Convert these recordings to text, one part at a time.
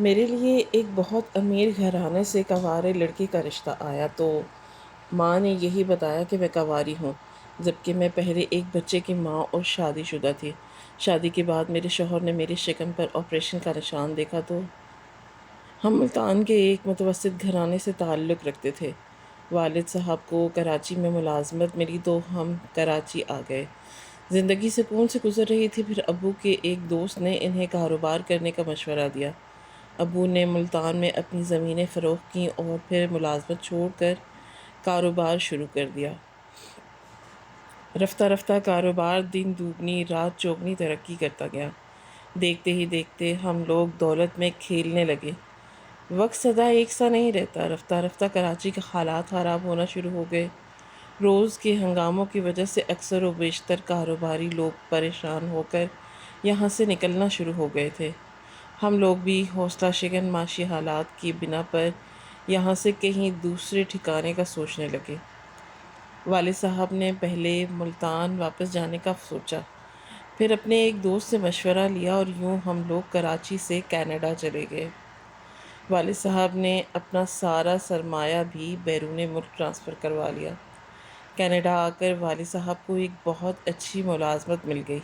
میرے لیے ایک بہت امیر گھرانے سے کنوارے لڑکی کا رشتہ آیا تو ماں نے یہی بتایا کہ میں کنواری ہوں، جبکہ میں پہلے ایک بچے کی ماں اور شادی شدہ تھی۔ شادی کے بعد میرے شوہر نے میری شکم پر آپریشن کا نشان دیکھا تو ہم ملتان کے ایک متوسط گھرانے سے تعلق رکھتے تھے۔ والد صاحب کو کراچی میں ملازمت ملی تو ہم کراچی آ گئے۔ زندگی سکون سے گزر رہی تھی، پھر ابو کے ایک دوست نے انہیں کاروبار کرنے کا مشورہ دیا۔ ابو نے ملتان میں اپنی زمینیں فروخت کیں اور پھر ملازمت چھوڑ کر کاروبار شروع کر دیا۔ رفتہ رفتہ کاروبار دن دوگنی رات چوگنی ترقی کرتا گیا۔ دیکھتے ہی دیکھتے ہم لوگ دولت میں کھیلنے لگے۔ وقت سدا ایک سا نہیں رہتا، رفتہ رفتہ کراچی کے حالات خراب ہونا شروع ہو گئے۔ روز کے ہنگاموں کی وجہ سے اکثر و بیشتر کاروباری لوگ پریشان ہو کر یہاں سے نکلنا شروع ہو گئے تھے۔ ہم لوگ بھی حوصلہ شکن معاشی حالات کی بنا پر یہاں سے کہیں دوسرے ٹھکانے کا سوچنے لگے۔ والد صاحب نے پہلے ملتان واپس جانے کا سوچا، پھر اپنے ایک دوست سے مشورہ لیا اور یوں ہم لوگ کراچی سے کینیڈا چلے گئے۔ والد صاحب نے اپنا سارا سرمایہ بھی بیرون ملک ٹرانسفر کروا لیا۔ کینیڈا آ کر والد صاحب کو ایک بہت اچھی ملازمت مل گئی،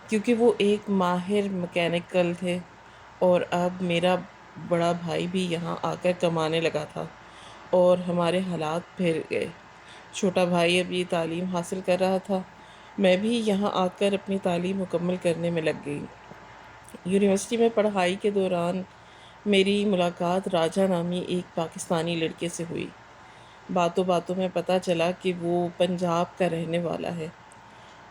کیونکہ وہ ایک ماہر مکینیکل تھے، اور اب میرا بڑا بھائی بھی یہاں آ کر کمانے لگا تھا اور ہمارے حالات پھر گئے۔ چھوٹا بھائی اب یہ تعلیم حاصل کر رہا تھا، میں بھی یہاں آ کر اپنی تعلیم مکمل کرنے میں لگ گئی۔ یونیورسٹی میں پڑھائی کے دوران میری ملاقات راجہ نامی ایک پاکستانی لڑکے سے ہوئی۔ باتوں باتوں میں پتہ چلا کہ وہ پنجاب کا رہنے والا ہے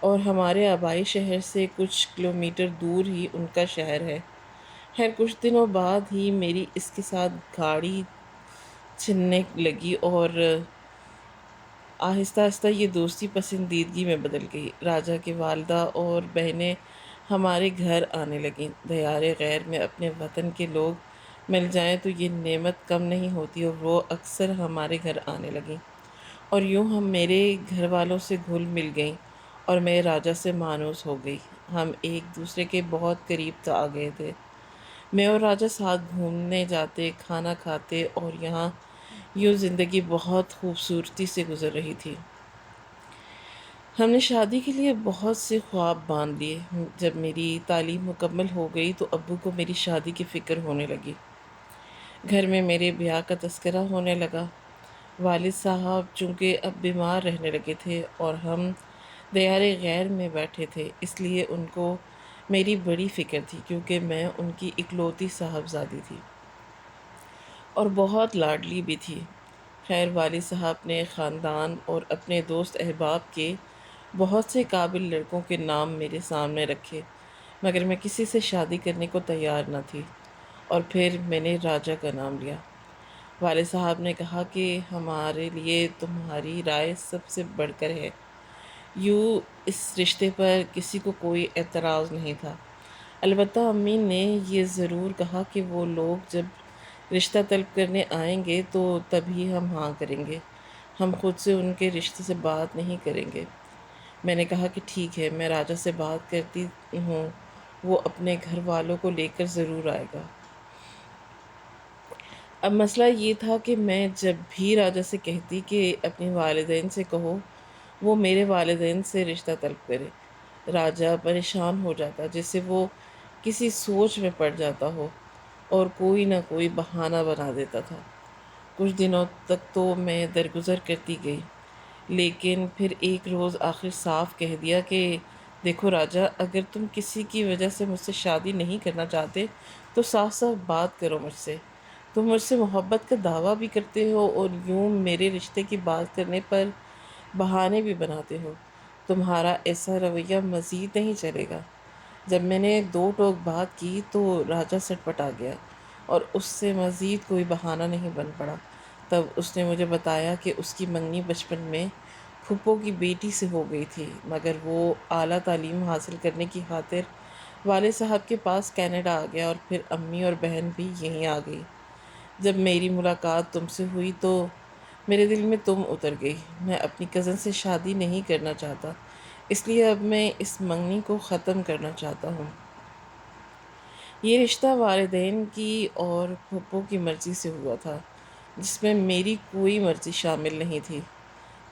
اور ہمارے آبائی شہر سے کچھ کلومیٹر دور ہی ان کا شہر ہے۔ خیر کچھ دنوں بعد ہی میری اس کے ساتھ گاڑی چھننے لگی اور آہستہ آہستہ یہ دوستی پسندیدگی میں بدل گئی۔ راجہ کی والدہ اور بہنیں ہمارے گھر آنے لگیں۔ دیار غیر میں اپنے وطن کے لوگ مل جائیں تو یہ نعمت کم نہیں ہوتی، اور وہ اکثر ہمارے گھر آنے لگیں، اور یوں ہم میرے گھر والوں سے گھل مل گئیں اور میں راجہ سے مانوس ہو گئی۔ ہم ایک دوسرے کے بہت قریب آ گئے تھے۔ میں اور راجہ ساتھ گھومنے جاتے، کھانا کھاتے، اور یہاں یوں زندگی بہت خوبصورتی سے گزر رہی تھی۔ ہم نے شادی کے لیے بہت سے خواب باندھ لیے۔ جب میری تعلیم مکمل ہو گئی تو ابو کو میری شادی کی فکر ہونے لگی۔ گھر میں میرے بیاہ کا تذکرہ ہونے لگا۔ والد صاحب چونکہ اب بیمار رہنے لگے تھے اور ہم دیار غیر میں بیٹھے تھے، اس لیے ان کو میری بڑی فکر تھی، کیونکہ میں ان کی اکلوتی صاحبزادی تھی اور بہت لاڈلی بھی تھی۔ خیر والد صاحب نے خاندان اور اپنے دوست احباب کے بہت سے قابل لڑکوں کے نام میرے سامنے رکھے، مگر میں کسی سے شادی کرنے کو تیار نہ تھی، اور پھر میں نے راجہ کا نام لیا۔ والد صاحب نے کہا کہ ہمارے لیے تمہاری رائے سب سے بڑھ کر ہے۔ یوں اس رشتے پر کسی کو کوئی اعتراض نہیں تھا، البتہ امی نے یہ ضرور کہا کہ وہ لوگ جب رشتہ طلب کرنے آئیں گے تو تبھی ہم ہاں کریں گے، ہم خود سے ان کے رشتے سے بات نہیں کریں گے۔ میں نے کہا کہ ٹھیک ہے، میں راجہ سے بات کرتی ہوں، وہ اپنے گھر والوں کو لے کر ضرور آئے گا۔ اب مسئلہ یہ تھا کہ میں جب بھی راجہ سے کہتی کہ اپنے والدین سے کہو وہ میرے والدین سے رشتہ طلب کرے، راجہ پریشان ہو جاتا، جیسے وہ کسی سوچ میں پڑ جاتا ہو، اور کوئی نہ کوئی بہانہ بنا دیتا تھا۔ کچھ دنوں تک تو میں درگزر کرتی گئی، لیکن پھر ایک روز آخر صاف کہہ دیا کہ دیکھو راجہ، اگر تم کسی کی وجہ سے مجھ سے شادی نہیں کرنا چاہتے تو صاف صاف بات کرو مجھ سے۔ تم مجھ سے محبت کا دعویٰ بھی کرتے ہو اور یوں میرے رشتے کی بات کرنے پر بہانے بھی بناتے ہو، تمہارا ایسا رویہ مزید نہیں چلے گا۔ جب میں نے دو ٹوک بات کی تو راجہ سٹ پٹا گیا اور اس سے مزید کوئی بہانہ نہیں بن پڑا۔ تب اس نے مجھے بتایا کہ اس کی منگنی بچپن میں پھپھو کی بیٹی سے ہو گئی تھی، مگر وہ اعلیٰ تعلیم حاصل کرنے کی خاطر والد صاحب کے پاس کینیڈا آ گیا، اور پھر امی اور بہن بھی یہیں آ گئی۔ جب میری ملاقات تم سے ہوئی تو میرے دل میں تم اتر گئی۔ میں اپنی کزن سے شادی نہیں کرنا چاہتا، اس لیے اب میں اس منگنی کو ختم کرنا چاہتا ہوں۔ یہ رشتہ والدین کی اور پھپھو کی مرضی سے ہوا تھا، جس میں میری کوئی مرضی شامل نہیں تھی۔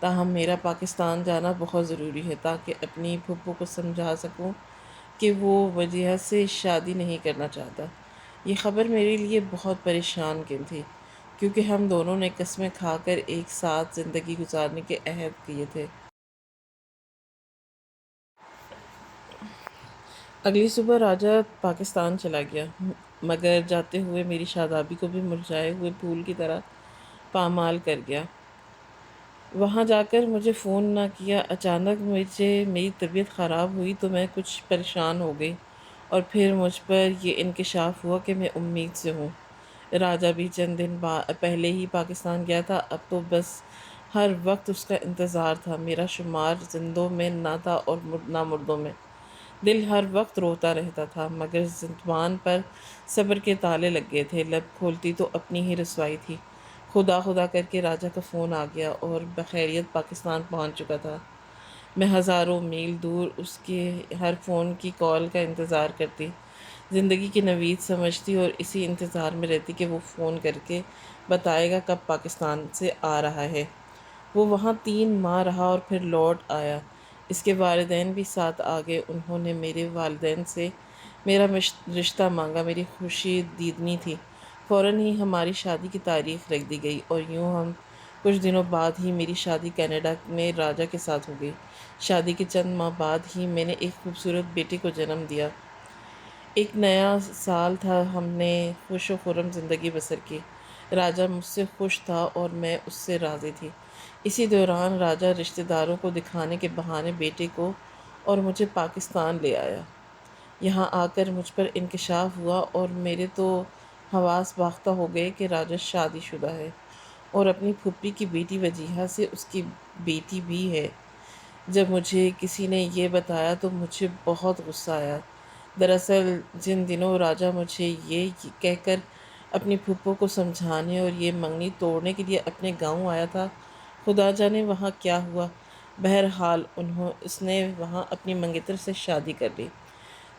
تاہم میرا پاکستان جانا بہت ضروری ہے تاکہ اپنی پھپھو کو سمجھا سکوں کہ وہ وجیہہ سے شادی نہیں کرنا چاہتا۔ یہ خبر میرے لیے بہت پریشان کن تھی، کیونکہ ہم دونوں نے قسمیں کھا کر ایک ساتھ زندگی گزارنے کے عہد کیے تھے۔ اگلی صبح راجہ پاکستان چلا گیا، مگر جاتے ہوئے میری شادابی کو بھی مرجھائے ہوئے پھول کی طرح پامال کر گیا۔ وہاں جا کر مجھے فون نہ کیا۔ اچانک میری طبیعت خراب ہوئی تو میں کچھ پریشان ہو گئی، اور پھر مجھ پر یہ انکشاف ہوا کہ میں امید سے ہوں۔ راجہ بھی چند دن پہلے ہی پاکستان گیا تھا، اب تو بس ہر وقت اس کا انتظار تھا۔ میرا شمار زندوں میں نہ تھا اور نہ مردوں میں۔ دل ہر وقت روتا رہتا تھا، مگر زبان پر صبر کے تالے لگ گئے تھے۔ لب کھولتی تو اپنی ہی رسوائی تھی۔ خدا خدا کر کے راجہ کا فون آ گیا اور بخیریت پاکستان پہنچ چکا تھا۔ میں ہزاروں میل دور اس کے ہر فون کی کال کا انتظار کرتی، زندگی کی نوید سمجھتی اور اسی انتظار میں رہتی کہ وہ فون کر کے بتائے گا کب پاکستان سے آ رہا ہے۔ وہ وہاں 3 ماہ رہا اور پھر لوٹ آیا۔ اس کے والدین بھی ساتھ آ گئے۔ انہوں نے میرے والدین سے میرا رشتہ مانگا۔ میری خوشی دیدنی تھی۔ فوراً ہی ہماری شادی کی تاریخ رکھ دی گئی، اور یوں ہم کچھ دنوں بعد ہی میری شادی کینیڈا میں راجہ کے ساتھ ہو گئی۔ شادی کے چند ماہ بعد ہی میں نے ایک خوبصورت بیٹے کو جنم دیا۔ ایک نیا سال تھا، ہم نے خوش و خرم زندگی بسر کی۔ راجہ مجھ سے خوش تھا اور میں اس سے راضی تھی۔ اسی دوران راجہ رشتہ داروں کو دکھانے کے بہانے بیٹے کو اور مجھے پاکستان لے آیا۔ یہاں آ کر مجھ پر انکشاف ہوا اور میرے تو حواس باختہ ہو گئے کہ راجہ شادی شدہ ہے اور اپنی پھوپھی کی بیٹی وجیہہ سے اس کی بیٹی بھی ہے۔ جب مجھے کسی نے یہ بتایا تو مجھے بہت غصہ آیا۔ دراصل جن دنوں راجہ مجھے یہ کہہ کر اپنی پھوپھو کو سمجھانے اور یہ منگنی توڑنے کے لیے اپنے گاؤں آیا تھا، خدا جانے وہاں کیا ہوا۔ بہرحال اس نے وہاں اپنی منگیتر سے شادی کر لی۔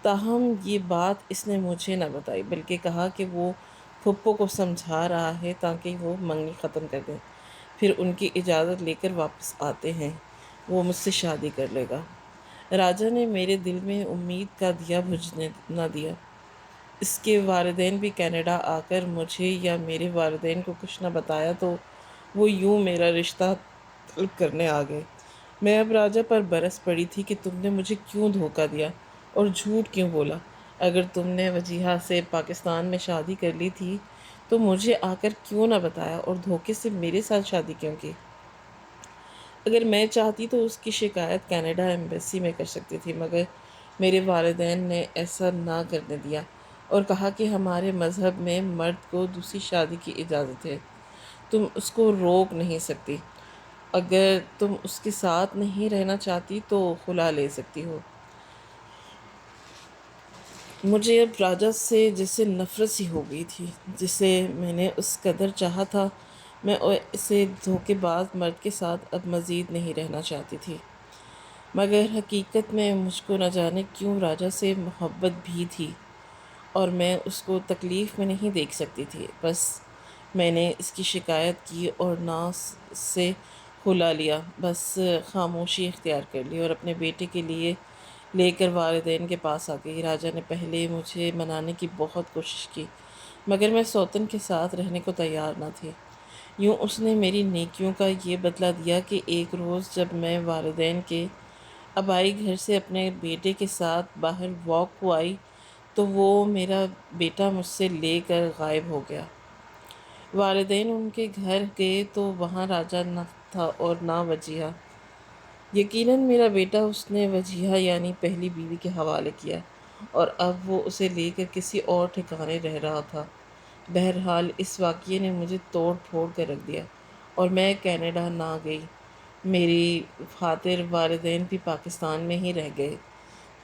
تاہم یہ بات اس نے مجھے نہ بتائی، بلکہ کہا کہ وہ پھوپھو کو سمجھا رہا ہے تاکہ وہ منگنی ختم کر دیں، پھر ان کی اجازت لے کر واپس آتے ہیں وہ مجھ سے شادی کر لے گا۔ راجہ نے میرے دل میں امید کا دیا بجھنے نہ دیا۔ اس کے والدین بھی کینیڈا آ کر مجھے یا میرے والدین کو کچھ نہ بتایا تو وہ یوں میرا رشتہ طلب کرنے آ گئے۔ میں اب راجہ پر برس پڑی تھی کہ تم نے مجھے کیوں دھوکہ دیا اور جھوٹ کیوں بولا؟ اگر تم نے وجیہہ سے پاکستان میں شادی کر لی تھی تو مجھے آ کر کیوں نہ بتایا اور دھوکے سے میرے ساتھ شادی کیوں کی؟ اگر میں چاہتی تو اس کی شکایت کینیڈا ایمبیسی میں کر سکتی تھی، مگر میرے والدین نے ایسا نہ کرنے دیا اور کہا کہ ہمارے مذہب میں مرد کو دوسری شادی کی اجازت ہے، تم اس کو روک نہیں سکتی۔ اگر تم اس کے ساتھ نہیں رہنا چاہتی تو خلا لے سکتی ہو۔ مجھے اب راجہ سے جیسے نفرت سی ہو گئی تھی، جسے میں نے اس قدر چاہا تھا۔ میں اسے دھوکے باز مرد کے ساتھ اب مزید نہیں رہنا چاہتی تھی، مگر حقیقت میں مجھ کو نہ جانے کیوں راجہ سے محبت بھی تھی، اور میں اس کو تکلیف میں نہیں دیکھ سکتی تھی۔ بس میں نے اس کی شکایت کی اور ناز سے خلا لیا، بس خاموشی اختیار کر لی اور اپنے بیٹے کے لیے لے کر والدین کے پاس آ گئی۔ راجہ نے پہلے مجھے منانے کی بہت کوشش کی، مگر میں سوتن کے ساتھ رہنے کو تیار نہ تھی۔ یوں اس نے میری نیکیوں کا یہ بدلہ دیا کہ ایک روز جب میں والدین کے آبائی گھر سے اپنے بیٹے کے ساتھ باہر واک کو آئی تو وہ میرا بیٹا مجھ سے لے کر غائب ہو گیا۔ والدین ان کے گھر گئے تو وہاں راجہ نہ تھا اور نہ وجیہہ۔ یقیناً میرا بیٹا اس نے وجیہہ یعنی پہلی بیوی کے حوالے کیا، اور اب وہ اسے لے کر کسی اور ٹھکانے رہ رہا تھا۔ بہرحال اس واقعے نے مجھے توڑ پھوڑ کر رکھ دیا اور میں کینیڈا نہ گئی۔ میری خاطر والدین بھی پاکستان میں ہی رہ گئے۔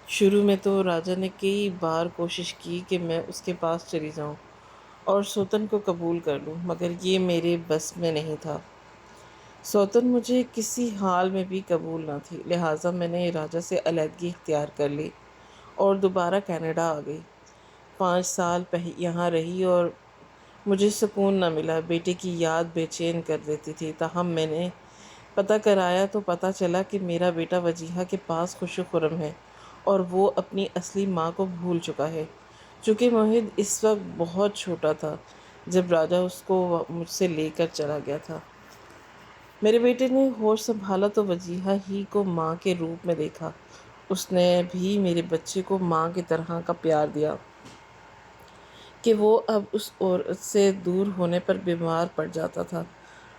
شروع میں تو راجہ نے کئی بار کوشش کی کہ میں اس کے پاس چلی جاؤں اور سوتن کو قبول کر لوں، مگر یہ میرے بس میں نہیں تھا۔ سوتن مجھے کسی حال میں بھی قبول نہ تھی، لہٰذا میں نے راجہ سے علیحدگی اختیار کر لی اور دوبارہ کینیڈا آ گئی۔ 5 سال یہاں رہی اور مجھے سکون نہ ملا، بیٹے کی یاد بے چین کر دیتی تھی۔ تاہم میں نے پتہ کرایا تو پتہ چلا کہ میرا بیٹا وجیہہ کے پاس خوش و خرم ہے اور وہ اپنی اصلی ماں کو بھول چکا ہے۔ چونکہ موہد اس وقت بہت چھوٹا تھا جب راجہ اس کو مجھ سے لے کر چلا گیا تھا۔ میرے بیٹے نے ہوش سنبھالا تو وجیہہ ہی کو ماں کے روپ میں دیکھا۔ اس نے بھی میرے بچے کو ماں کی طرح کا پیار دیا کہ وہ اب اس عورت سے دور ہونے پر بیمار پڑ جاتا تھا۔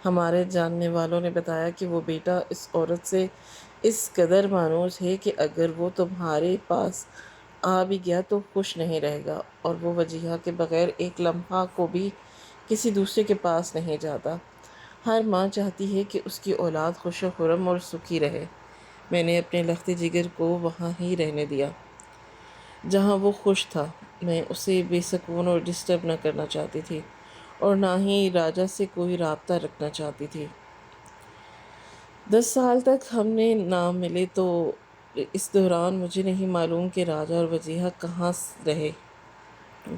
ہمارے جاننے والوں نے بتایا کہ وہ بیٹا اس عورت سے اس قدر مانوس ہے کہ اگر وہ تمہارے پاس آ بھی گیا تو خوش نہیں رہے گا، اور وہ وجیہہ کے بغیر ایک لمحہ کو بھی کسی دوسرے کے پاس نہیں جاتا۔ ہر ماں چاہتی ہے کہ اس کی اولاد خوش و خرم اور سکھی رہے۔ میں نے اپنے لخت جگر کو وہاں ہی رہنے دیا جہاں وہ خوش تھا۔ میں اسے بے سکون اور ڈسٹرب نہ کرنا چاہتی تھی اور نہ ہی راجہ سے کوئی رابطہ رکھنا چاہتی تھی۔ 10 سال تک ہم نے نہ ملے تو اس دوران مجھے نہیں معلوم کہ راجہ اور وجیہہ کہاں رہے۔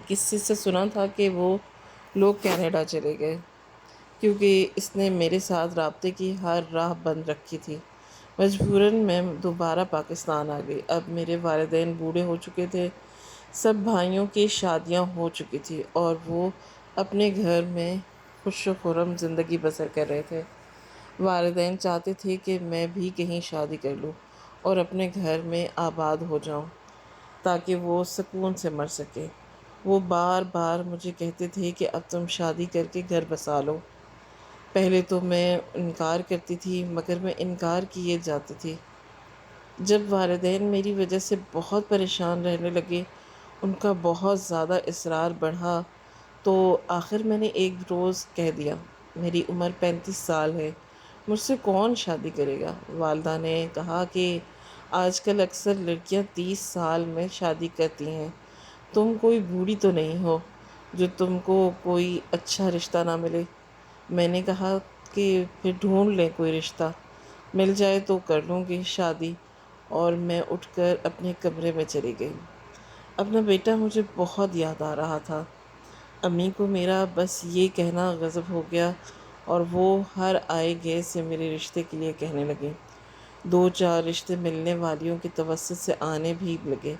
کسی سے سنا تھا کہ وہ لوگ کینیڈا چلے گئے، کیونکہ اس نے میرے ساتھ رابطے کی ہر راہ بند رکھی تھی۔ مجبوراً میں دوبارہ پاکستان آ گئی۔ اب میرے والدین بوڑھے ہو چکے تھے، سب بھائیوں کی شادیاں ہو چکی تھیں اور وہ اپنے گھر میں خوش و خرم زندگی بسر کر رہے تھے۔ والدین چاہتے تھے کہ میں بھی کہیں شادی کر لوں اور اپنے گھر میں آباد ہو جاؤں تاکہ وہ سکون سے مر سکے۔ وہ بار بار مجھے کہتے تھے کہ اب تم شادی کر کے گھر بسا لو۔ پہلے تو میں انکار کرتی تھی، مگر میں انکار کیے جاتی تھی۔ جب والدین میری وجہ سے بہت پریشان رہنے لگے، ان کا بہت زیادہ اصرار بڑھا، تو آخر میں نے ایک روز کہہ دیا، میری عمر 35 سال ہے، مجھ سے کون شادی کرے گا؟ والدہ نے کہا کہ آج کل اکثر لڑکیاں 30 سال میں شادی کرتی ہیں، تم کوئی بوڑھی تو نہیں ہو جو تم کو کوئی اچھا رشتہ نہ ملے۔ میں نے کہا کہ پھر ڈھونڈ لیں کوئی رشتہ، مل جائے تو کر لوں گی شادی، اور میں اٹھ کر اپنے کمرے میں چلی گئی۔ اپنا بیٹا مجھے بہت یاد آ رہا تھا۔ امی کو میرا بس یہ کہنا غضب ہو گیا اور وہ ہر آئے گئے سے میرے رشتے کے لیے کہنے لگیں۔ 2-4 رشتے ملنے والیوں کے توسط سے آنے بھی لگے،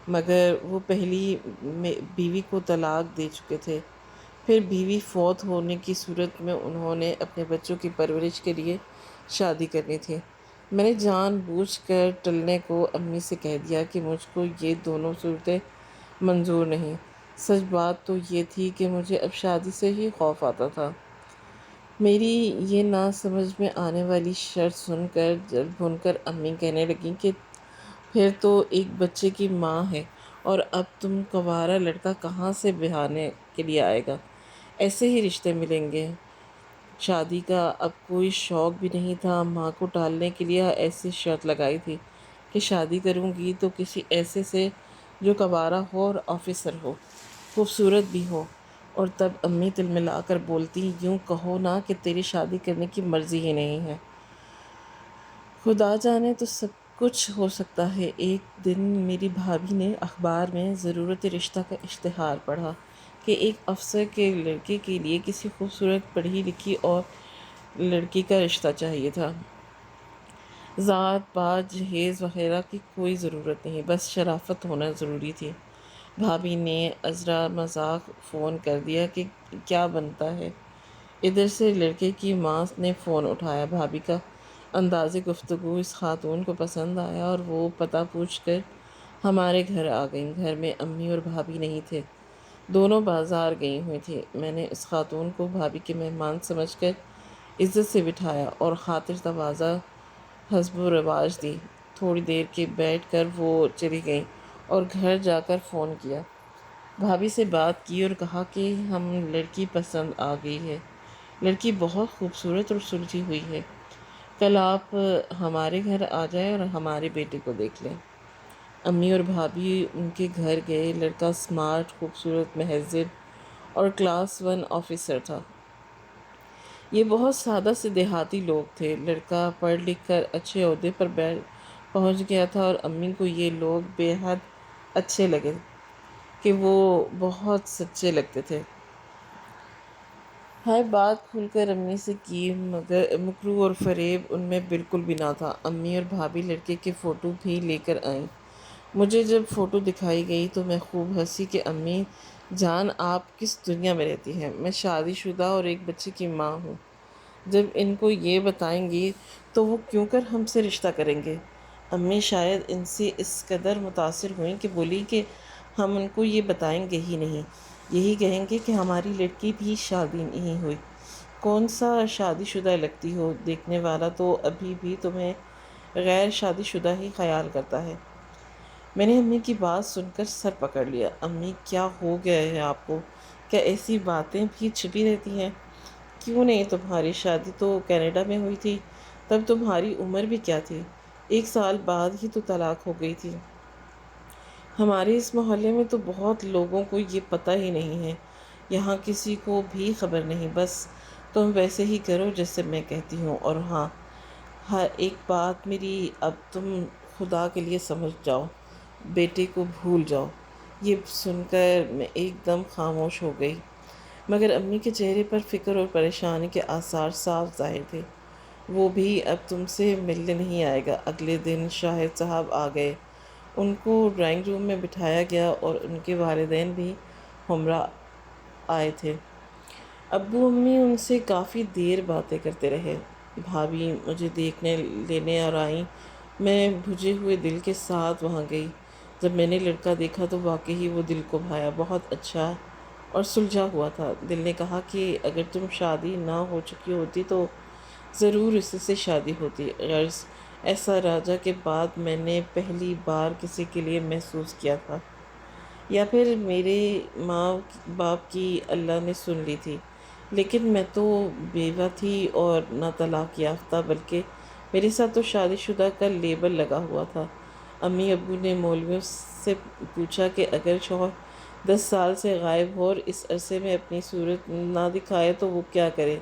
مگر وہ پہلی بیوی کو طلاق دے چکے تھے۔ پھر بیوی فوت ہونے کی صورت میں انہوں نے اپنے بچوں کی پرورش کے لیے شادی کرنی تھی۔ میں نے جان بوجھ کر ٹلنے کو امی سے کہہ دیا کہ مجھ کو یہ دونوں صورتیں منظور نہیں۔ سچ بات تو یہ تھی کہ مجھے اب شادی سے ہی خوف آتا تھا۔ میری یہ نہ سمجھ میں آنے والی شرط سن کر جل بھن کر امی کہنے لگیں کہ پھر تو ایک بچے کی ماں ہے اور اب تم کنوارا لڑکا کہاں سے بہانے کے لیے آئے گا؟ ایسے ہی رشتے ملیں گے۔ شادی کا اب کوئی شوق بھی نہیں تھا۔ ماں کو ٹالنے کے لیے ایسی شرط لگائی تھی کہ شادی کروں گی تو کسی ایسے سے جو کنوارا ہو اور آفیسر ہو، خوبصورت بھی ہو۔ اور تب امی تلملا کر بولتی، یوں کہو نا کہ تیری شادی کرنے کی مرضی ہی نہیں ہے۔ خدا جانے تو سب کچھ ہو سکتا ہے۔ ایک دن میری بھابھی نے اخبار میں ضرورت رشتہ کا اشتہار پڑھا کہ ایک افسر کے لڑکے کے لیے کسی خوبصورت پڑھی لکھی اور لڑکی کا رشتہ چاہیے تھا۔ ذات پات جہیز وغیرہ کی کوئی ضرورت نہیں، بس شرافت ہونا ضروری تھی۔ بھابھی نے عذرا مذاق فون کر دیا کہ کیا بنتا ہے۔ ادھر سے لڑکے کی ماں نے فون اٹھایا۔ بھابھی کا انداز گفتگو اس خاتون کو پسند آیا اور وہ پتہ پوچھ کر ہمارے گھر آ گئیں۔ گھر میں امی اور بھابھی نہیں تھے، دونوں بازار گئی ہوئی تھیں۔ میں نے اس خاتون کو بھابھی کے مہمان سمجھ کر عزت سے بٹھایا اور خاطر تواضع حسب و رواج دی۔ تھوڑی دیر کے بیٹھ کر وہ چلی گئیں اور گھر جا کر فون کیا، بھابھی سے بات کی اور کہا کہ ہم لڑکی پسند آ گئی ہے، لڑکی بہت خوبصورت اور سلجھی ہوئی ہے، کل آپ ہمارے گھر آ جائیں اور ہمارے بیٹے کو دیکھ لیں۔ امی اور بھابھی ان کے گھر گئے۔ لڑکا سمارٹ، خوبصورت، مہذب اور کلاس 1 آفیسر تھا۔ یہ بہت سادہ سے دیہاتی لوگ تھے۔ لڑکا پڑھ لکھ کر اچھے عہدے پر پہنچ گیا تھا اور امی کو یہ لوگ بے حد اچھے لگے۔ کہ وہ بہت سچے لگتے تھے۔ ہر بات کھل کر امی سے کی، مگر مکرو اور فریب ان میں بالکل بھی نہ تھا۔ امی اور بھابھی لڑکے کے فوٹو بھی لے کر آئیں۔ مجھے جب فوٹو دکھائی گئی تو میں خوب ہنسی کہ امی جان آپ کس دنیا میں رہتی ہیں، میں شادی شدہ اور ایک بچے کی ماں ہوں۔ جب ان کو یہ بتائیں گی تو وہ کیوں کر ہم سے رشتہ کریں گے؟ امی شاید ان سے اس قدر متاثر ہوئیں کہ بولی کہ ہم ان کو یہ بتائیں گے ہی نہیں، یہی کہیں گے کہ ہماری لڑکی بھی شادی نہیں ہوئی، کون سا شادی شدہ لگتی ہو، دیکھنے والا تو ابھی بھی تمہیں غیر شادی شدہ ہی خیال کرتا ہے۔ میں نے امی کی بات سن کر سر پکڑ لیا۔ امی کیا ہو گیا ہے آپ کو؟ کیا ایسی باتیں بھی چھپی رہتی ہیں؟ کیوں نہیں؟ تمہاری شادی تو کینیڈا میں ہوئی تھی، تب تمہاری عمر بھی کیا تھی؟ 1 سال بعد ہی تو طلاق ہو گئی تھی۔ ہمارے اس محلے میں تو بہت لوگوں کو یہ پتہ ہی نہیں ہے، یہاں کسی کو بھی خبر نہیں، بس تم ویسے ہی کرو جیسے میں کہتی ہوں، اور ہاں، ہر ایک بات میری اب تم خدا کے لیے سمجھ جاؤ، بیٹے کو بھول جاؤ۔ یہ سن کر میں ایک دم خاموش ہو گئی، مگر امی کے چہرے پر فکر اور پریشانی کے آثار صاف ظاہر تھے۔ وہ بھی اب تم سے ملنے نہیں آئے گا۔ اگلے دن شاہد صاحب آ گئے، ان کو ڈرائنگ روم میں بٹھایا گیا اور ان کے والدین بھی ہمراہ آئے تھے۔ ابو امی ان سے کافی دیر باتیں کرتے رہے۔ بھابھی مجھے دیکھنے لینے اور آئیں۔ میں بھجے ہوئے دل کے ساتھ وہاں گئی۔ جب میں نے لڑکا دیکھا تو واقعی وہ دل کو بھایا، بہت اچھا اور سلجھا ہوا تھا۔ دل نے کہا کہ اگر تم شادی نہ ہو چکی ہوتی تو ضرور اس سے شادی ہوتی۔ غرض ایسا راجا کے بعد میں نے پہلی بار کسی کے لیے محسوس کیا تھا، یا پھر میرے ماں باپ کی اللہ نے سن لی تھی، لیکن میں تو بیوہ تھی اور نہ طلاق یافتہ، بلکہ میرے ساتھ تو شادی شدہ کا لیبل لگا ہوا تھا۔ امی ابو نے مولویوں سے پوچھا کہ اگر شوہر 10 سال سے غائب ہو اور اس عرصے میں اپنی صورت نہ دکھائے تو وہ کیا کرے؟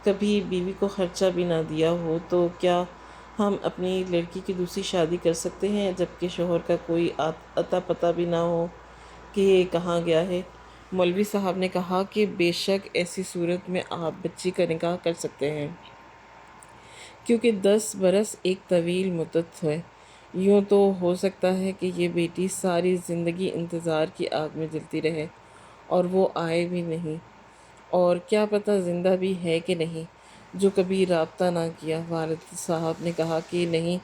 کبھی بیوی کو خرچہ بھی نہ دیا ہو تو کیا ہم اپنی لڑکی کی دوسری شادی کر سکتے ہیں، جبکہ شوہر کا کوئی اتا پتہ بھی نہ ہو کہ یہ کہاں گیا ہے؟ مولوی صاحب نے کہا کہ بے شک ایسی صورت میں آپ بچی کا نکاح کر سکتے ہیں، کیونکہ 10 برس ایک طویل مدت ہے۔ یوں تو ہو سکتا ہے کہ یہ بیٹی ساری زندگی انتظار کی آگ میں جلتی رہے اور وہ آئے بھی نہیں، اور کیا پتہ زندہ بھی ہے کہ نہیں، جو کبھی رابطہ نہ کیا۔ والد صاحب نے کہا کہ نہیں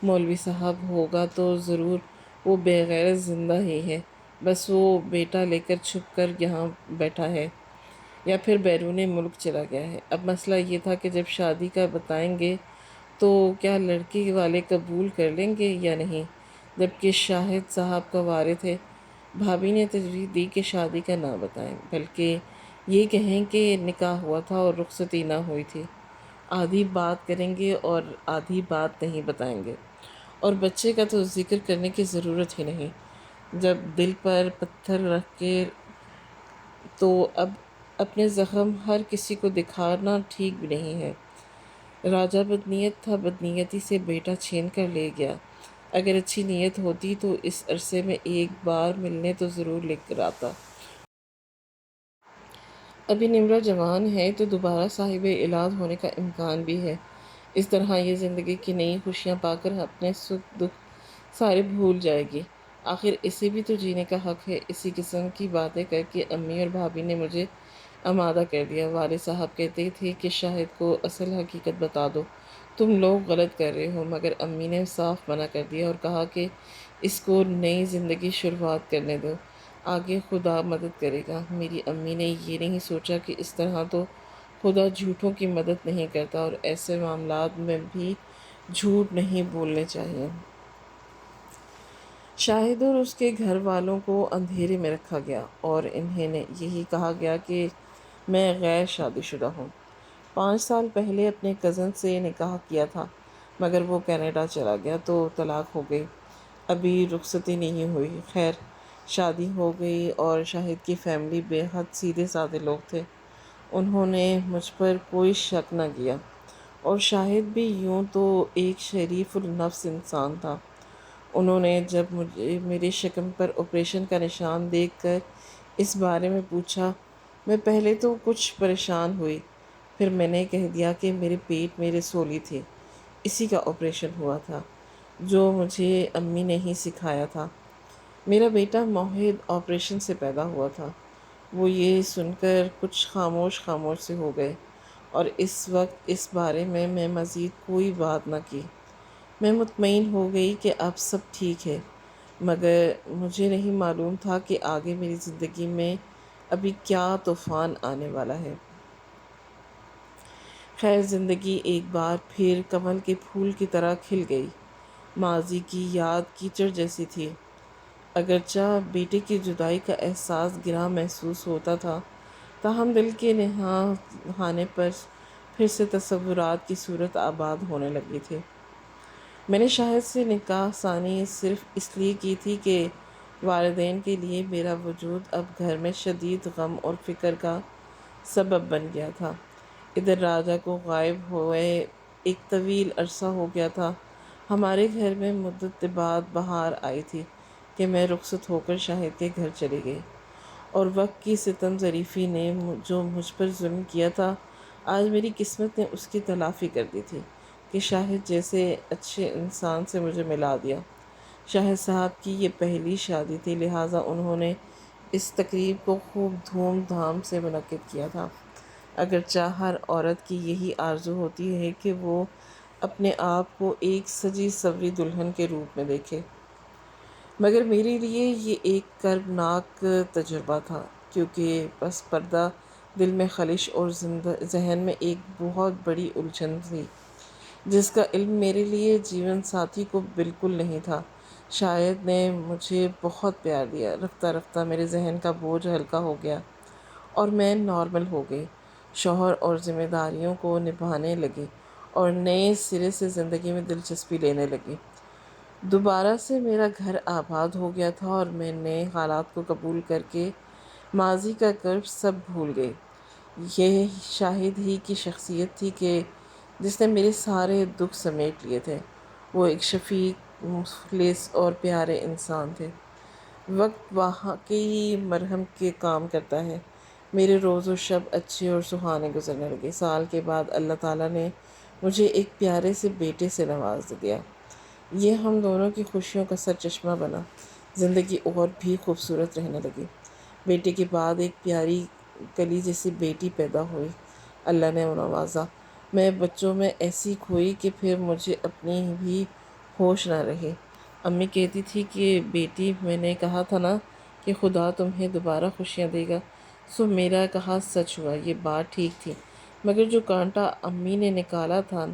مولوی صاحب، ہوگا تو ضرور، وہ بغیر زندہ ہی ہے، بس وہ بیٹا لے کر چھپ کر یہاں بیٹھا ہے یا پھر بیرون ملک چلا گیا ہے۔ اب مسئلہ یہ تھا کہ جب شادی کا بتائیں گے تو کیا لڑکی والے قبول کر لیں گے یا نہیں، جبکہ شاہد صاحب کا وارث ہے۔ بھابھی نے تجویز دی کہ شادی کا نہ بتائیں، بلکہ یہ کہیں کہ نکاح ہوا تھا اور رخصتی نہ ہوئی تھی۔ آدھی بات کریں گے اور آدھی بات نہیں بتائیں گے، اور بچے کا تو ذکر کرنے کی ضرورت ہی نہیں۔ جب دل پر پتھر رکھ کے تو اب اپنے زخم ہر کسی کو دکھانا ٹھیک بھی نہیں ہے۔ راجا بدنیت تھا، بدنیتی سے بیٹا چھین کر لے گیا۔ اگر اچھی نیت ہوتی تو اس عرصے میں ایک بار ملنے تو ضرور لے کر آتا۔ ابھی نمرہ جوان ہے تو دوبارہ صاحب اولاد ہونے کا امکان بھی ہے۔ اس طرح یہ زندگی کی نئی خوشیاں پا کر اپنے سکھ دکھ سارے بھول جائے گی۔ آخر اسے بھی تو جینے کا حق ہے۔ اسی قسم کی باتیں کر کے امی اور بھابھی نے مجھے آمادہ کر دیا۔ والد صاحب کہتے تھے کہ شاہد کو اصل حقیقت بتا دو، تم لوگ غلط کر رہے ہو، مگر امی نے صاف منع کر دیا اور کہا کہ اس کو نئی زندگی شروعات کرنے دو، آگے خدا مدد کرے گا۔ میری امی نے یہ نہیں سوچا کہ اس طرح تو خدا جھوٹوں کی مدد نہیں کرتا، اور ایسے معاملات میں بھی جھوٹ نہیں بولنے چاہیے۔ شاہد اور اس کے گھر والوں کو اندھیرے میں رکھا گیا اور انہیں یہی کہا گیا کہ میں غیر شادی شدہ ہوں۔ 5 سال پہلے اپنے کزن سے نکاح کیا تھا، مگر وہ کینیڈا چلا گیا تو طلاق ہو گئی، ابھی رخصتی نہیں ہوئی۔ خیر، شادی ہو گئی اور شاہد کی فیملی بے حد سیدھے سادے لوگ تھے، انہوں نے مجھ پر کوئی شک نہ کیا، اور شاہد بھی یوں تو ایک شریف النفس انسان تھا، انہوں نے جب مجھے میرے شکم پر آپریشن کا نشان دیکھ کر اس بارے میں پوچھا، میں پہلے تو کچھ پریشان ہوئی، پھر میں نے کہہ دیا کہ میرے پیٹ میں رسولی تھی، اسی کا آپریشن ہوا تھا جو مجھے امی نے ہی سکھایا تھا۔ میرا بیٹا موحد آپریشن سے پیدا ہوا تھا۔ وہ یہ سن کر کچھ خاموش خاموش سے ہو گئے اور اس وقت اس بارے میں مزید کوئی بات نہ کی۔ میں مطمئن ہو گئی کہ اب سب ٹھیک ہے، مگر مجھے نہیں معلوم تھا کہ آگے میری زندگی میں ابھی کیا طوفان آنے والا ہے۔ خیر، زندگی ایک بار پھر کمل کے پھول کی طرح کھل گئی۔ ماضی کی یاد کیچڑ جیسی تھی۔ اگرچہ بیٹے کی جدائی کا احساس گراں محسوس ہوتا تھا، تاہم دل کے نہانے پر پھر سے تصورات کی صورت آباد ہونے لگی تھی۔ میں نے شاہد سے نکاح ثانی صرف اس لیے کی تھی کہ والدین کے لیے میرا وجود اب گھر میں شدید غم اور فکر کا سبب بن گیا تھا۔ ادھر راجہ کو غائب ہوئے ایک طویل عرصہ ہو گیا تھا۔ ہمارے گھر میں مدت بعد بہار آئی تھی کہ میں رخصت ہو کر شاہد کے گھر چلی گئی، اور وقت کی ستم ظریفی نے جو مجھ پر ظلم کیا تھا، آج میری قسمت نے اس کی تلافی کر دی تھی کہ شاہد جیسے اچھے انسان سے مجھے ملا دیا۔ شاہد صاحب کی یہ پہلی شادی تھی، لہٰذا انہوں نے اس تقریب کو خوب دھوم دھام سے منعقد کیا تھا۔ اگرچہ ہر عورت کی یہی آرزو ہوتی ہے کہ وہ اپنے آپ کو ایک سجی سوری دلہن کے روپ میں دیکھے، مگر میرے لیے یہ ایک کربناک تجربہ تھا، کیونکہ پس پردہ دل میں خلش اور ذہن میں ایک بہت بڑی الجھن تھی جس کا علم میرے لیے جیون ساتھی کو بالکل نہیں تھا۔ شاید نے مجھے بہت پیار دیا۔ رفتہ رفتہ میرے ذہن کا بوجھ ہلکا ہو گیا اور میں نارمل ہو گئی، شوہر اور ذمہ داریوں کو نبھانے لگی اور نئے سرے سے زندگی میں دلچسپی لینے لگی۔ دوبارہ سے میرا گھر آباد ہو گیا تھا اور میں نئے حالات کو قبول کر کے ماضی کا کرب سب بھول گئی۔ یہ شاہد ہی کی شخصیت تھی کہ جس نے میرے سارے دکھ سمیٹ لیے تھے۔ وہ ایک شفیق، مخلص اور پیارے انسان تھے۔ وقت واقعی مرہم کے کام کرتا ہے۔ میرے روز و شب اچھے اور سہانے گزرنے لگے۔ سال کے بعد اللہ تعالیٰ نے مجھے ایک پیارے سے بیٹے سے نواز دیا۔ یہ ہم دونوں کی خوشیوں کا سرچشمہ بنا۔ زندگی اور بھی خوبصورت رہنے لگی۔ بیٹے کے بعد ایک پیاری کلی جیسی بیٹی پیدا ہوئی۔ اللہ نے نوازا۔ میں بچوں میں ایسی کھوئی کہ پھر مجھے اپنی بھی ہوش نہ رہی۔ امی کہتی تھی کہ بیٹی، میں نے کہا تھا نا کہ خدا تمہیں دوبارہ خوشیاں دے گا، سو میرا کہا سچ ہوا۔ یہ بات ٹھیک تھی، مگر جو کانٹا امی نے نکالا تھا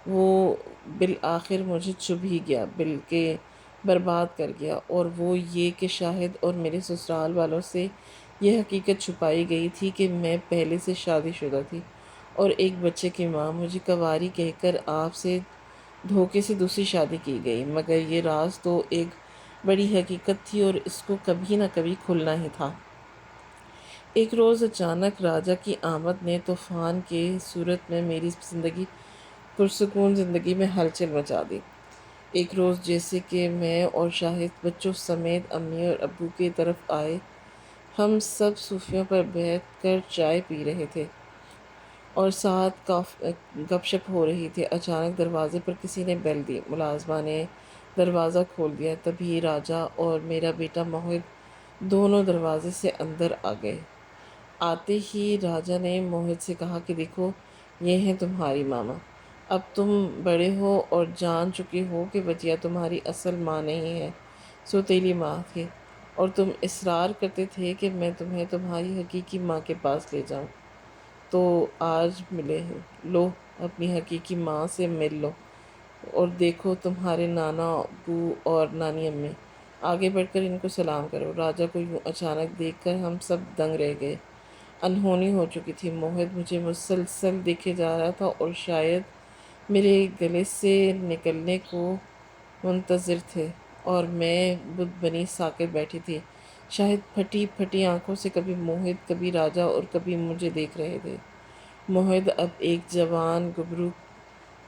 وہ بالآخر مجھے چبھ ہی گیا، بلکہ برباد کر گیا، اور وہ یہ کہ شاہد اور میرے سسرال والوں سے یہ حقیقت چھپائی گئی تھی کہ میں پہلے سے شادی شدہ تھی اور ایک بچے کی ماں۔ مجھے کنواری کہہ کر آپ سے دھوکے سے دوسری شادی کی گئی، مگر یہ راز تو ایک بڑی حقیقت تھی اور اس کو کبھی نہ کبھی کھلنا ہی تھا۔ ایک روز اچانک راجہ کی آمد نے طوفان کے صورت میں میری پرسکون زندگی میں ہلچل مچا دی۔ ایک روز جیسے کہ میں اور شاہد بچوں سمیت امی اور ابو کی طرف آئے، ہم سب صوفیوں پر بیٹھ کر چائے پی رہے تھے اور ساتھ گپ شپ ہو رہی تھی۔ اچانک دروازے پر کسی نے بیل دی۔ ملازمہ نے دروازہ کھول دیا۔ تبھی راجہ اور میرا بیٹا موحد دونوں دروازے سے اندر آ گئے۔ آتے ہی راجہ نے موحد سے کہا کہ دیکھو، یہ ہیں تمہاری ماما۔ اب تم بڑے ہو اور جان چکے ہو کہ بٹیا تمہاری اصل ماں نہیں ہے، سوتیلی ماں تھی، اور تم اصرار کرتے تھے کہ میں تمہیں تمہاری حقیقی ماں کے پاس لے جاؤں، تو آج ملے ہو۔ لو، اپنی حقیقی ماں سے مل لو اور دیکھو تمہارے نانا ابو اور نانی امی۔ آگے بڑھ کر ان کو سلام کرو۔ راجہ کو یوں اچانک دیکھ کر ہم سب دنگ رہ گئے۔ انہونی ہو چکی تھی۔ موحد مجھے مسلسل دیکھے جا رہا تھا اور شاید میرے گلے سے نکلنے کو منتظر تھے، اور میں بت بنی ساکت بیٹھی تھی۔ شاہد پھٹی پھٹی آنکھوں سے کبھی موحد، کبھی راجہ اور کبھی مجھے دیکھ رہے تھے۔ موحد اب ایک جوان گبرو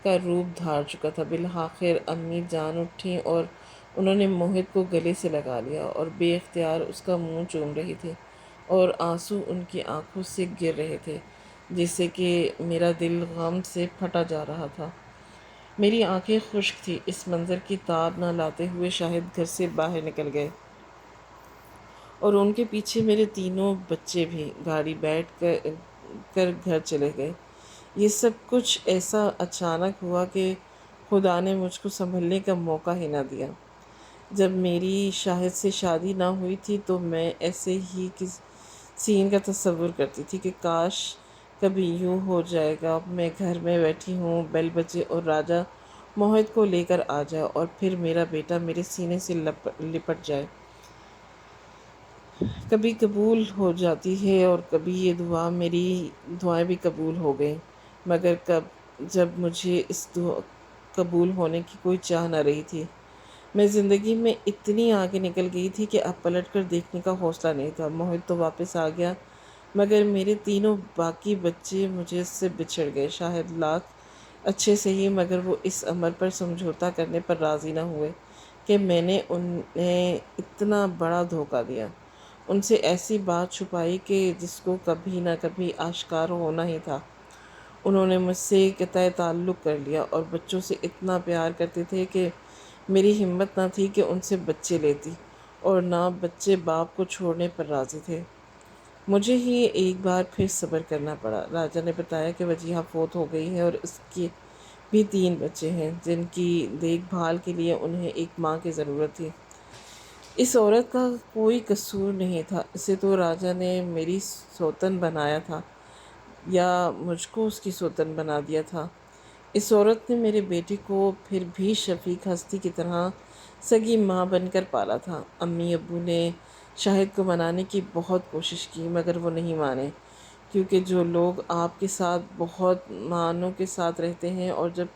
کا روپ دھار چکا تھا۔ بالآخر امی جان اٹھیں اور انہوں نے موہت کو گلے سے لگا لیا اور بے اختیار اس کا منہ چوم رہی تھی اور آنسو ان کی آنکھوں سے گر رہے تھے، جس سے کہ میرا دل غم سے پھٹا جا رہا تھا۔ میری آنکھیں خشک تھی۔ اس منظر کی تاب نہ لاتے ہوئے شاہد گھر سے باہر نکل گئے اور ان کے پیچھے میرے تینوں بچے بھی گاڑی بیٹھ کر گھر چلے گئے۔ یہ سب کچھ ایسا اچانک ہوا کہ خدا نے مجھ کو سنبھلنے کا موقع ہی نہ دیا۔ جب میری شاہد سے شادی نہ ہوئی تھی تو میں ایسے ہی سین کا تصور کرتی تھی کہ کاش کبھی یوں ہو جائے گا، میں گھر میں بیٹھی ہوں، بیل بجے اور راجہ موہت کو لے کر آ جائے اور پھر میرا بیٹا میرے سینے سے لپٹ جائے۔ کبھی قبول ہو جاتی ہے اور کبھی یہ میری دعائیں بھی قبول ہو گئیں، مگر جب مجھے اس قبول ہونے کی کوئی چاہ نہ رہی تھی، میں زندگی میں اتنی آگے نکل گئی تھی کہ اب پلٹ کر دیکھنے کا حوصلہ نہیں تھا۔ موہت تو واپس آ گیا، مگر میرے تینوں باقی بچے مجھے سے بچھڑ گئے۔ شاہد لاکھ اچھے سے ہی، مگر وہ اس امر پر سمجھوتا کرنے پر راضی نہ ہوئے کہ میں نے انہیں اتنا بڑا دھوکہ دیا، ان سے ایسی بات چھپائی کہ جس کو کبھی نہ کبھی آشکار ہونا ہی تھا۔ انہوں نے مجھ سے قطع تعلق کر لیا اور بچوں سے اتنا پیار کرتے تھے کہ میری ہمت نہ تھی کہ ان سے بچے لیتی، اور نہ بچے باپ کو چھوڑنے پر راضی تھے۔ مجھے ہی ایک بار پھر صبر کرنا پڑا۔ راجہ نے بتایا کہ وجیہہ فوت ہو گئی ہے اور اس کے بھی 3 بچے ہیں جن کی دیکھ بھال کے لیے انہیں ایک ماں کی ضرورت تھی۔ اس عورت کا کوئی قصور نہیں تھا، اسے تو راجہ نے میری سوتن بنایا تھا یا مجھ کو اس کی سوتن بنا دیا تھا۔ اس عورت نے میرے بیٹے کو پھر بھی شفیق ہستی کی طرح سگی ماں بن کر پالا تھا۔ امی ابو نے شاہد کو منانے کی بہت کوشش کی، مگر وہ نہیں مانے، کیونکہ جو لوگ آپ کے ساتھ بہت معنوں کے ساتھ رہتے ہیں اور جب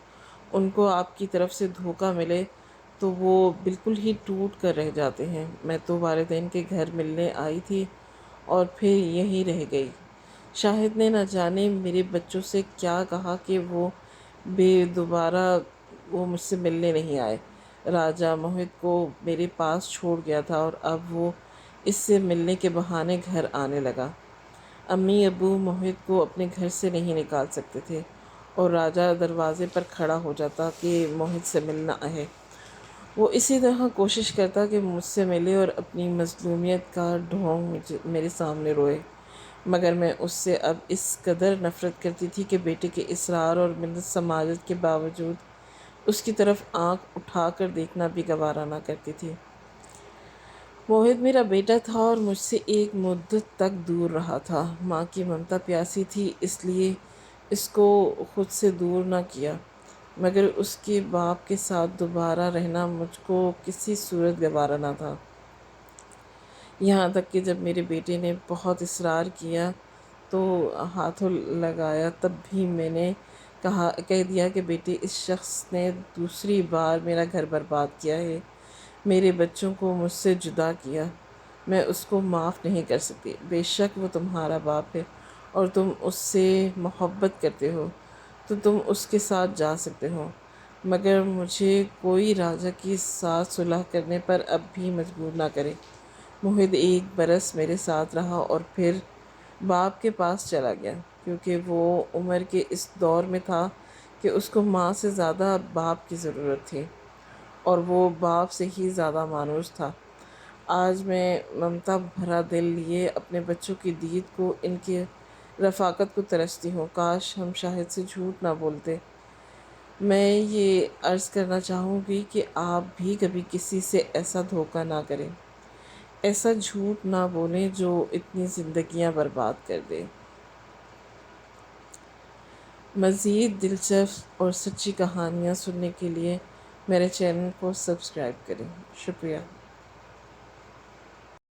ان کو آپ کی طرف سے دھوکہ ملے تو وہ بالکل ہی ٹوٹ کر رہ جاتے ہیں۔ میں تو والدین کے گھر ملنے آئی تھی اور پھر یہیں رہ گئی۔ شاہد نے نہ جانے میرے بچوں سے کیا کہا کہ دوبارہ وہ مجھ سے ملنے نہیں آئے۔ راجہ موہت کو میرے پاس چھوڑ گیا تھا اور اب وہ اس سے ملنے کے بہانے گھر آنے لگا۔ امی ابو موہت کو اپنے گھر سے نہیں نکال سکتے تھے اور راجہ دروازے پر کھڑا ہو جاتا کہ موہت سے ملنا ہے۔ وہ اسی طرح کوشش کرتا کہ مجھ سے ملے اور اپنی مظلومیت کا ڈھونگ میرے سامنے روئے، مگر میں اس سے اب اس قدر نفرت کرتی تھی کہ بیٹے کے اصرار اور منت سماجت کے باوجود اس کی طرف آنکھ اٹھا کر دیکھنا بھی گوارا نہ کرتی تھی۔ موہت میرا بیٹا تھا اور مجھ سے ایک مدت تک دور رہا تھا۔ ماں کی ممتا پیاسی تھی، اس لیے اس کو خود سے دور نہ کیا، مگر اس کے باپ کے ساتھ دوبارہ رہنا مجھ کو کسی صورت گوارا نہ تھا۔ یہاں تک کہ جب میرے بیٹے نے بہت اصرار کیا تو ہاتھوں لگایا، تب بھی میں نے کہہ دیا کہ بیٹے، اس شخص نے دوسری بار میرا گھر برباد کیا ہے، میرے بچوں کو مجھ سے جدا کیا، میں اس کو معاف نہیں کر سکتی۔ بے شک وہ تمہارا باپ ہے اور تم اس سے محبت کرتے ہو تو تم اس کے ساتھ جا سکتے ہو، مگر مجھے کوئی راجہ کی ساتھ صلح کرنے پر اب بھی مجبور نہ کرے۔ موہت 1 برس میرے ساتھ رہا اور پھر باپ کے پاس چلا گیا، کیونکہ وہ عمر کے اس دور میں تھا کہ اس کو ماں سے زیادہ باپ کی ضرورت تھی اور وہ باپ سے ہی زیادہ مانوس تھا۔ آج میں ممتا بھرا دل لیے اپنے بچوں کی دید کو، ان کی رفاقت کو ترستی ہوں۔ کاش ہم شاہد سے جھوٹ نہ بولتے۔ میں یہ عرض کرنا چاہوں گی کہ آپ بھی کبھی کسی سے ایسا دھوکہ نہ کریں، ایسا جھوٹ نہ بولیں جو اتنی زندگیاں برباد کر دے۔ مزید دلچسپ اور سچی کہانیاں سننے کے لیے میرے چینل کو سبسکرائب کریں۔ شکریہ۔